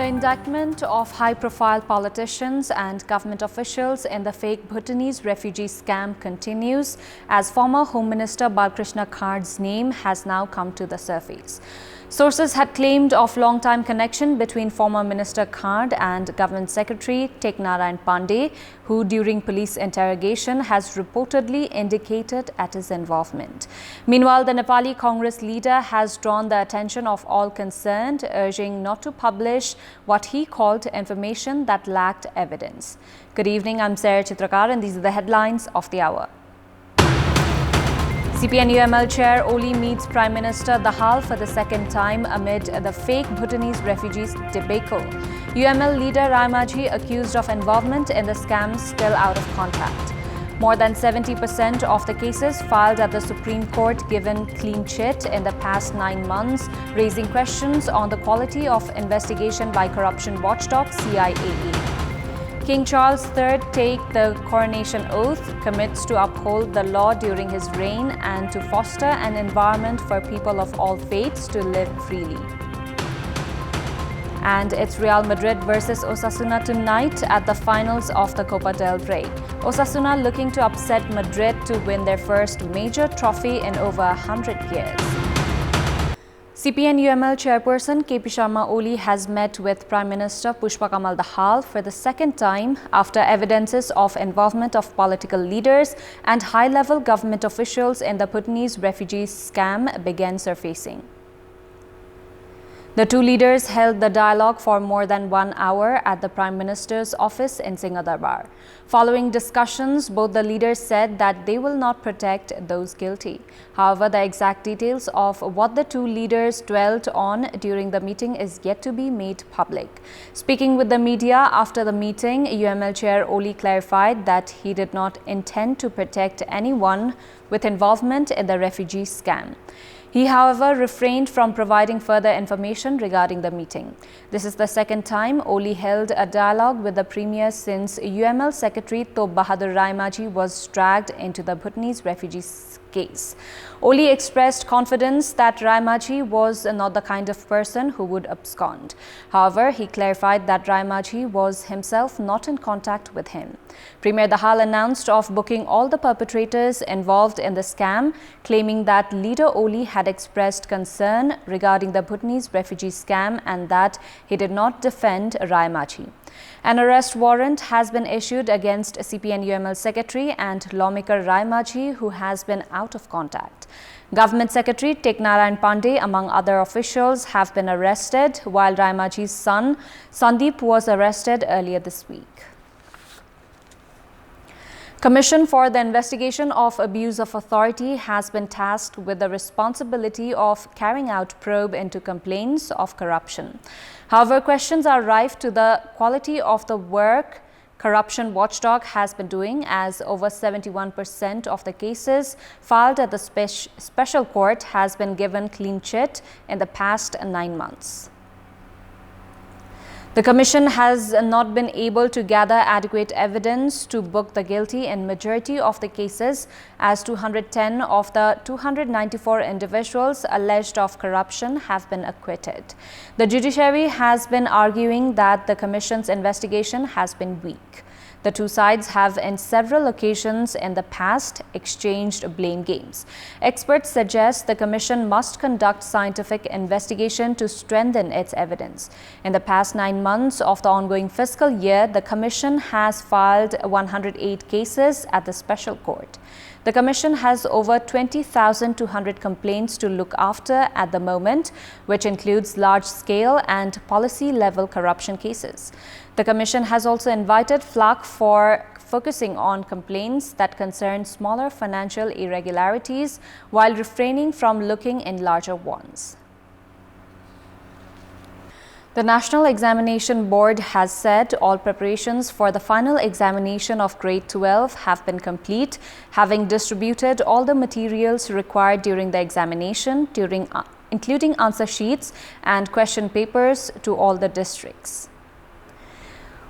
The indictment of high-profile politicians and government officials in the fake Bhutanese refugee scam continues as former Home Minister Balkrishna Kharde's name has now come to the surface. Sources had claimed of long-time connection between former Minister Kharde and Government Secretary Teknarayan Pandey, who during police interrogation has reportedly indicated at his involvement. Meanwhile, the Nepali Congress leader has drawn the attention of all concerned, urging not to publish what he called information that lacked evidence. Good evening, I'm Sarah Chitrakar and these are the headlines of the hour. CPN-UML Chair Oli meets Prime Minister Dahal for the second time amid the fake Bhutanese refugees debacle. UML leader Raimaji accused of involvement in the scam still out of contact. More than 70% of the cases filed at the Supreme Court given clean chit in the past 9 months, raising questions on the quality of investigation by corruption watchdog CIAE. King Charles III take the coronation oath, commits to uphold the law during his reign and to foster an environment for people of all faiths to live freely. And it's Real Madrid versus Osasuna tonight at the finals of the Copa del Rey. Osasuna looking to upset Madrid to win their first major trophy in over 100 years. CPN-UML chairperson KP Sharma Oli has met with Prime Minister Pushpakamal Dahal for the second time after evidences of involvement of political leaders and high-level government officials in the Bhutanese refugee scam began surfacing. The two leaders held the dialogue for more than 1 hour at the Prime Minister's office in Singadarbar. Following discussions, both the leaders said that they will not protect those guilty. However, the exact details of what the two leaders dwelt on during the meeting is yet to be made public. Speaking with the media after the meeting, UML Chair Oli clarified that he did not intend to protect anyone with involvement in the refugee scam. He, however, refrained from providing further information regarding the meeting. This is the second time Oli held a dialogue with the Premier since UML Secretary Top Bahadur Raimaji was dragged into the Bhutanese refugees case. Oli expressed confidence that Raimaji was not the kind of person who would abscond. However, he clarified that Raimaji was himself not in contact with him. Premier Dahal announced of booking all the perpetrators involved in the scam, claiming that leader Oli had expressed concern regarding the Bhutanese refugee scam and that he did not defend Raimaji. An arrest warrant has been issued against CPN-UML Secretary and lawmaker Raimaji, who has been out of contact. Government Secretary Teknarayan Pandey, among other officials, have been arrested, while Raimaji's son, Sandeep, was arrested earlier this week. Commission for the Investigation of Abuse of Authority has been tasked with the responsibility of carrying out probe into complaints of corruption. However, questions are rife to the quality of the work corruption watchdog has been doing, as over 71% of the cases filed at the special court has been given clean chit in the past 9 months. The Commission has not been able to gather adequate evidence to book the guilty in majority of the cases, as 210 of the 294 individuals alleged of corruption have been acquitted. The judiciary has been arguing that the Commission's investigation has been weak. The two sides have in several occasions in the past exchanged blame games. Experts suggest the Commission must conduct scientific investigation to strengthen its evidence. In the past 9 months of the ongoing fiscal year, the Commission has filed 108 cases at the special court. The Commission has over 20,200 complaints to look after at the moment, which includes large-scale and policy-level corruption cases. The Commission has also invited FLAC for focusing on complaints that concern smaller financial irregularities while refraining from looking in larger ones. The National Examination Board has said all preparations for the final examination of Grade 12 have been complete, having distributed all the materials required during the examination, including answer sheets and question papers to all the districts.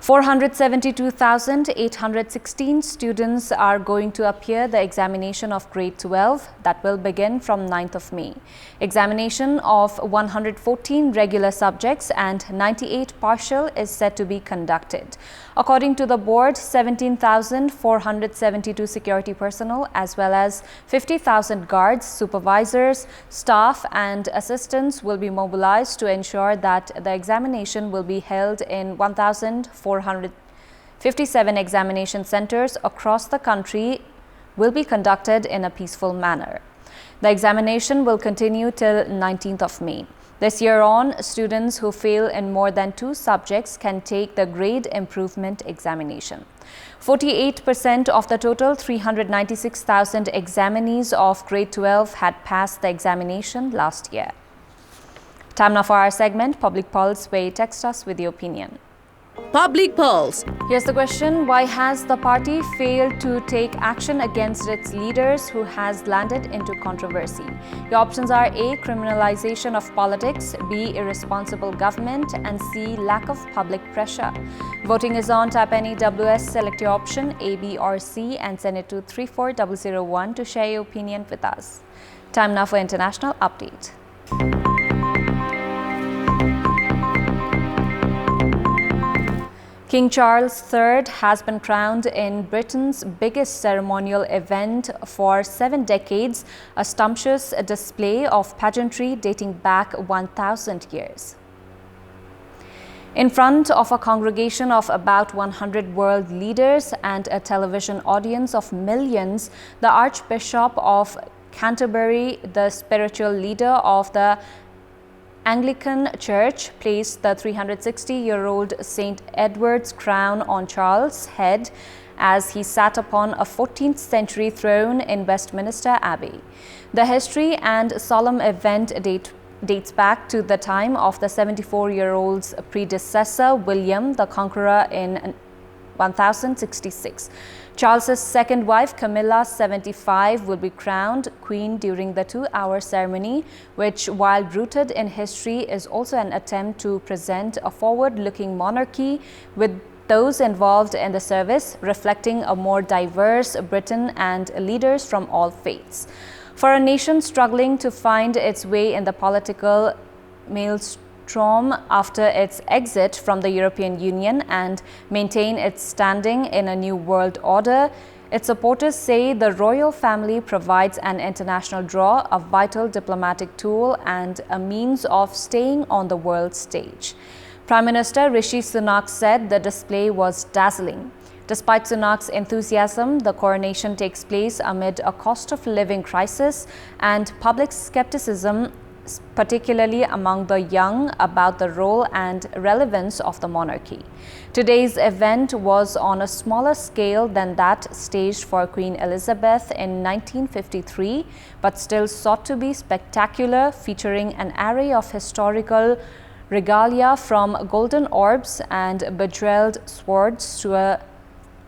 472,816 students are going to appear the examination of grade 12 that will begin from 9th of May. Examination of 114 regular subjects and 98 partial is set to be conducted. According to the board, 17,472 security personnel as well as 50,000 guards, supervisors, staff and assistants will be mobilized to ensure that the examination will be held in 1,457 examination centers across the country will be conducted in a peaceful manner. The examination will continue till 19th of May. This year on, students who fail in more than 2 subjects can take the grade improvement examination. 48% of the total 396,000 examinees of grade 12 had passed the examination last year. Time now for our segment, Public Pulse, where you text us with your opinion. Public Pulse. Here's the question: why has the party failed to take action against its leaders who has landed into controversy? Your options are A. Criminalization of politics, B. Irresponsible government, and C. Lack of public pressure. Voting is on. Type any WS, select your option A, B or C and send it to 34001 to share your opinion with us. Time now for international update. King Charles III has been crowned in Britain's biggest ceremonial event for 7 decades, a sumptuous display of pageantry dating back 1,000 years. In front of a congregation of about 100 world leaders and a television audience of millions, the Archbishop of Canterbury, the spiritual leader of the Anglican Church, placed the 360-year-old St. Edward's crown on Charles' head as he sat upon a 14th century throne in Westminster Abbey. The history and solemn event dates back to the time of the 74-year-old's predecessor, William the Conqueror, in 1066. Charles's second wife, Camilla, 75, will be crowned queen during the 2-hour ceremony, which, while rooted in history, is also an attempt to present a forward-looking monarchy with those involved in the service reflecting a more diverse Britain and leaders from all faiths. For a nation struggling to find its way in the political maelstrom after its exit from the European Union and maintain its standing in a new world order, its supporters say the royal family provides an international draw, a vital diplomatic tool and a means of staying on the world stage. Prime Minister Rishi Sunak said the display was dazzling. Despite Sunak's enthusiasm, the coronation takes place amid a cost of living crisis and public skepticism, particularly among the young, about the role and relevance of the monarchy. Today's event was on a smaller scale than that staged for Queen Elizabeth in 1953, but still sought to be spectacular, featuring an array of historical regalia from golden orbs and bejeweled swords to a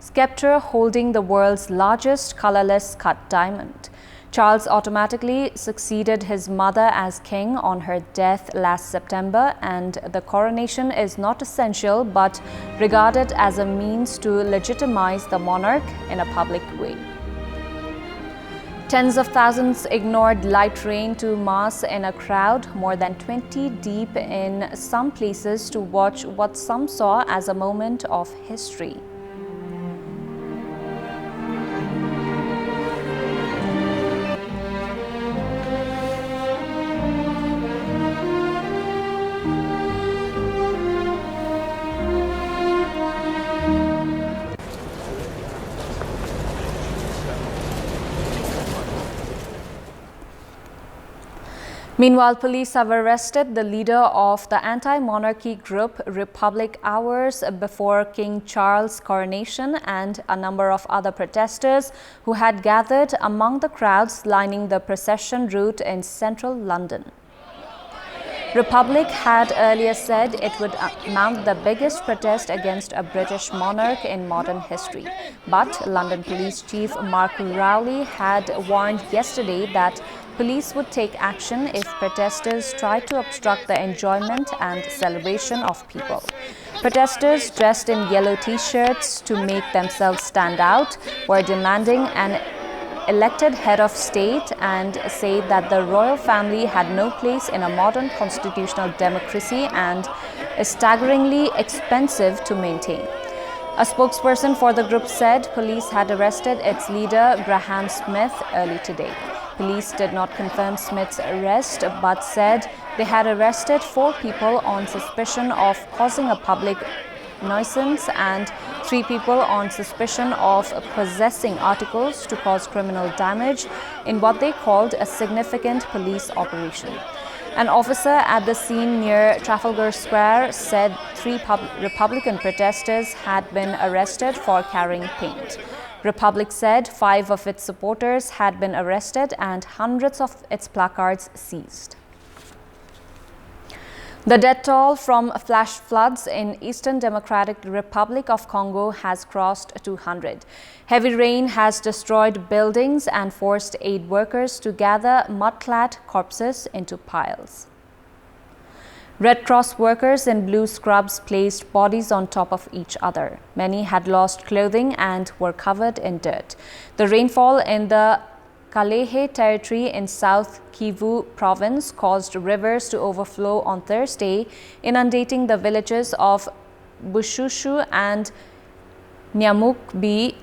scepter holding the world's largest colorless cut diamond. Charles automatically succeeded his mother as king on her death last September, and the coronation is not essential but regarded as a means to legitimize the monarch in a public way. Tens of thousands ignored light rain to mass in a crowd, more than 20 deep in some places, to watch what some saw as a moment of history. Meanwhile, police have arrested the leader of the anti-monarchy group Republic hours before King Charles' coronation and a number of other protesters who had gathered among the crowds lining the procession route in central London. Republic had earlier said it would mount the biggest protest against a British monarch in modern history. But London Police Chief Mark Rowley had warned yesterday that police would take action if protesters tried to obstruct the enjoyment and celebration of people. Protesters dressed in yellow t-shirts to make themselves stand out were demanding an elected head of state and say that the royal family had no place in a modern constitutional democracy and is staggeringly expensive to maintain. A spokesperson for the group said police had arrested its leader, Graham Smith, early today. Police did not confirm Smith's arrest but said they had arrested 4 people on suspicion of causing a public nuisance and 3 people on suspicion of possessing articles to cause criminal damage in what they called a significant police operation. An officer at the scene near Trafalgar Square said 3 Republican protesters had been arrested for carrying paint. Republic said 5 of its supporters had been arrested and hundreds of its placards seized. The death toll from flash floods in Eastern Democratic Republic of Congo has crossed 200. Heavy rain has destroyed buildings and forced aid workers to gather mud-clad corpses into piles. Red Cross workers in blue scrubs placed bodies on top of each other. Many had lost clothing and were covered in dirt. The rainfall in the Kalehe territory in South Kivu province caused rivers to overflow on Thursday, inundating the villages of Bushushu and Nyamukbi.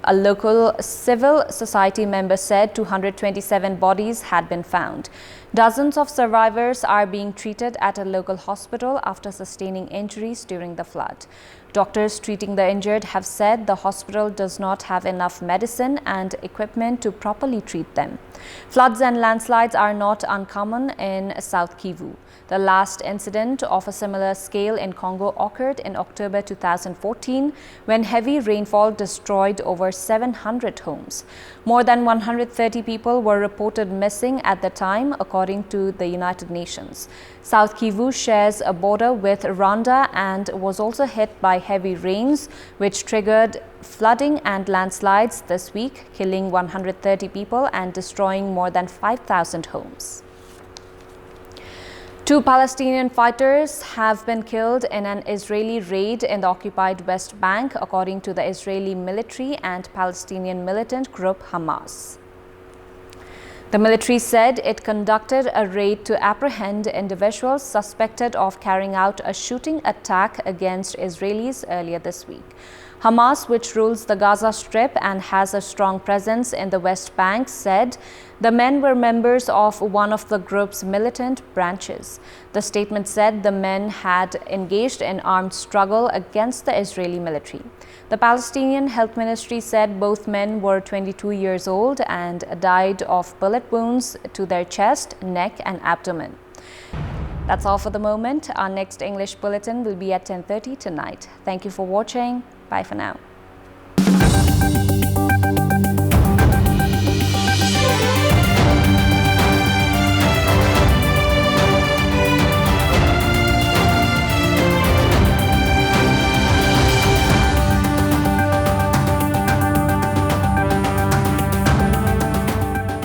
A local civil society member said 227 bodies had been found. Dozens of survivors are being treated at a local hospital after sustaining injuries during the flood. Doctors treating the injured have said the hospital does not have enough medicine and equipment to properly treat them. Floods and landslides are not uncommon in South Kivu. The last incident of a similar scale in Congo occurred in October 2014 when heavy rainfall destroyed over 700 homes. More than 130 people were reported missing at the time, according to the United Nations. South Kivu shares a border with Rwanda and was also hit by heavy rains, which triggered flooding and landslides this week, killing 130 people and destroying more than 5,000 homes. 2 Palestinian fighters have been killed in an Israeli raid in the occupied West Bank, according to the Israeli military and Palestinian militant group Hamas. The military said it conducted a raid to apprehend individuals suspected of carrying out a shooting attack against Israelis earlier this week. Hamas, which rules the Gaza Strip and has a strong presence in the West Bank, said the men were members of one of the group's militant branches. The statement said the men had engaged in armed struggle against the Israeli military. The Palestinian Health Ministry said both men were 22 years old and died of bullet wounds to their chest, neck and abdomen. That's all for the moment. Our next English bulletin will be at 10:30 tonight. Thank you for watching. Bye for now.